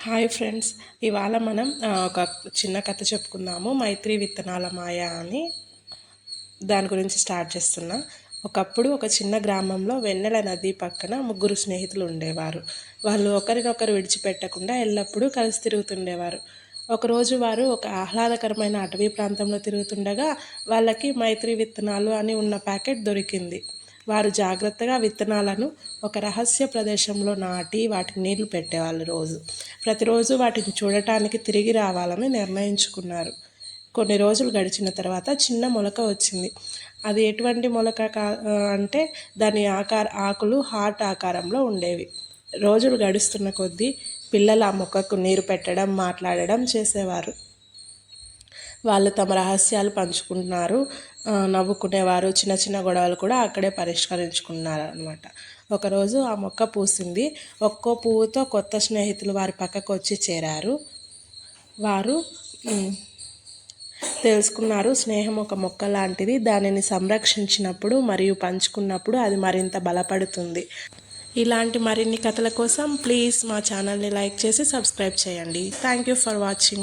Hi friends, ఇవాళ మనం ఒక చిన్న కథ చెప్పుకుందాము. మైత్రి విత్తనాల మాయ అని దాని గురించి స్టార్ట్ చేస్తున్నా. ఒకప్పుడు ఒక చిన్న గ్రామంలో వెన్నెల నది పక్కన ముగ్గురు స్నేహితులు ఉండేవారు. వాళ్ళు ఒకరినొకరు విడిచిపెట్టకుండా ఎల్లప్పుడూ కలిసి తిరుగుతుండేవారు. ఒకరోజు వారు ఒక ఆహ్లాదకరమైన అటవీ ప్రాంతంలో తిరుగుతుండగా వాళ్ళకి మైత్రి విత్తనాలు అని ఉన్న ప్యాకెట్ దొరికింది. వారు జాగ్రత్తగా విత్తనాలను ఒక రహస్య ప్రదేశంలో నాటి వాటికి నీళ్లు పెట్టేవాళ్ళు. ప్రతిరోజు వాటిని చూడటానికి తిరిగి రావాలని నిర్ణయించుకున్నారు. కొన్ని రోజులు గడిచిన తర్వాత చిన్న మొలక వచ్చింది. అది ఎటువంటి మొలక అంటే దాని ఆకులు హార్ట్ ఆకారంలో ఉండేవి. రోజులు గడుస్తున్న కొద్దీ పిల్లలు ఆ మొక్కకు నీరు పెట్టడం, మాట్లాడడం చేసేవారు. వాళ్ళు తమ రహస్యాలు పంచుకుంటున్నారు, నవ్వుకునేవారు. చిన్న చిన్న గొడవలు కూడా అక్కడే పరిష్కరించుకున్నారు అనమాట. ఒకరోజు ఆ మొక్క పూసింది. ఒక్కో పువ్వుతో కొత్త స్నేహితులు వారి పక్కకు వచ్చి చేరారు. వారు తెలుసుకున్నారు, స్నేహం ఒక మొక్క లాంటిది. దానిని సంరక్షించినప్పుడు మరియు పంచుకున్నప్పుడు అది మరింత బలపడుతుంది. ఇలాంటి మరిన్ని కథల కోసం ప్లీజ్ మా ఛానల్ని లైక్ చేసి సబ్స్క్రైబ్ చేయండి. Thank you for watching.